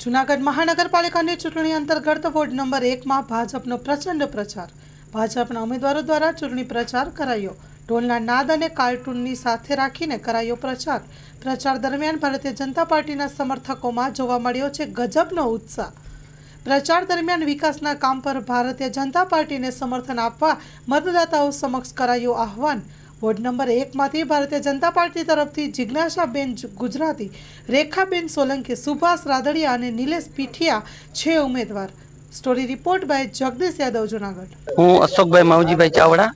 જૂનાગઢ મહાનગરપાલિકાની ચૂંટણી અંતર્ગત વોર્ડ નંબર 1 માં ભાજપનો પ્રચંડ પ્રચાર. ભાજપના ઉમેદવારો દ્વારા ચૂંટણી પ્રચાર કરાયો. ઢોલના નાદ અને કાર્ટૂનની સાથે રાખીને કરાયો પ્રચાર. પ્રચાર દરમિયાન ભારતીય જનતા પાર્ટીના સમર્થકોમાં જોવા મળ્યો છે ગજબનો ઉત્સાહ. પ્રચાર દરમિયાન વિકાસના કામ પર ભારતીય જનતા પાર્ટીને સમર્થન આપવા મતદાતાઓ સમક્ષ કરાયું આહવાન. વોર્ડ નંબર 1 માંથી ભારતીય જનતા પાર્ટી તરફથી જિજ્ઞાસાબેન ગુજરાતી, રેખાબેન સોલંકી, સુભાષ રાદડિયા અને નિલેશ પીઠિયા છે ઉમેદવાર. Story report by Jagdish Yadav, Junagadh. હું અશોકભાઈ માવજીભાઈ ચાવડા,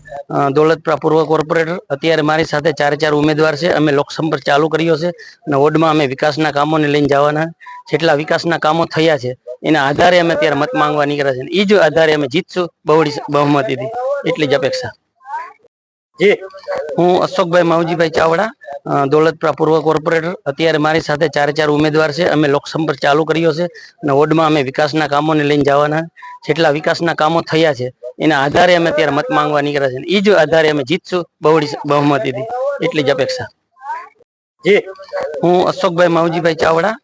દોલતપુરા પૂર્વ કોર્પોરેટર. અત્યારે મારી સાથે ચાર ઉમેદવાર છે. અમે લોકસંપર્ક ચાલુ કર્યો છે અને વોર્ડમાં અમે વિકાસના કામોને લઈને જવાના. જેટલા વિકાસના કામો થયા છે એના આધારે અમે અત્યારે મત માંગવા નીકળ્યા છે. એ જ આધારે અમે જીતશું બહોળી બહુમતીથી, એટલી જ અપેક્ષા. જી, હું અશોકભાઈ માવજીભાઈ ચાવડા, દોલતપુરા પૂર્વ કોર્પોરેટર. અત્યારે મારી સાથે ચાર ઉમેદવાર છે. અમે લોકસંપર્ક ચાલુ કર્યો છે અને વોર્ડમાં અમે વિકાસના કામોને લઈને જવાના. જેટલા વિકાસના કામો થયા છે એના આધારે અમે અત્યારે મત માંગવા નીકળ્યા છે. એ જ આધારે અમે જીતશું બહોળી બહુમતીથી, એટલી જ અપેક્ષા. જી, હું અશોકભાઈ માવજીભાઈ ચાવડા,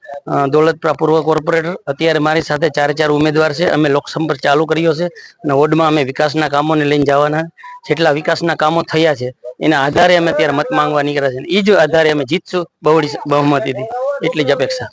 દોલતપુરા પૂર્વ કોર્પોરેટર. અત્યારે મારી સાથે ચાર ઉમેદવાર છે. અમે લોકસંપર્ક ચાલુ કર્યો છે અને વોર્ડમાં અમે વિકાસના કામોને લઈને જવાના. જેટલા વિકાસના કામો થયા છે એના આધારે અમે અત્યારે મત માંગવા નીકળ્યા છે. એ જ આધારે અમે જીતશું બહોળી બહુમતીથી, એટલી જ અપેક્ષા.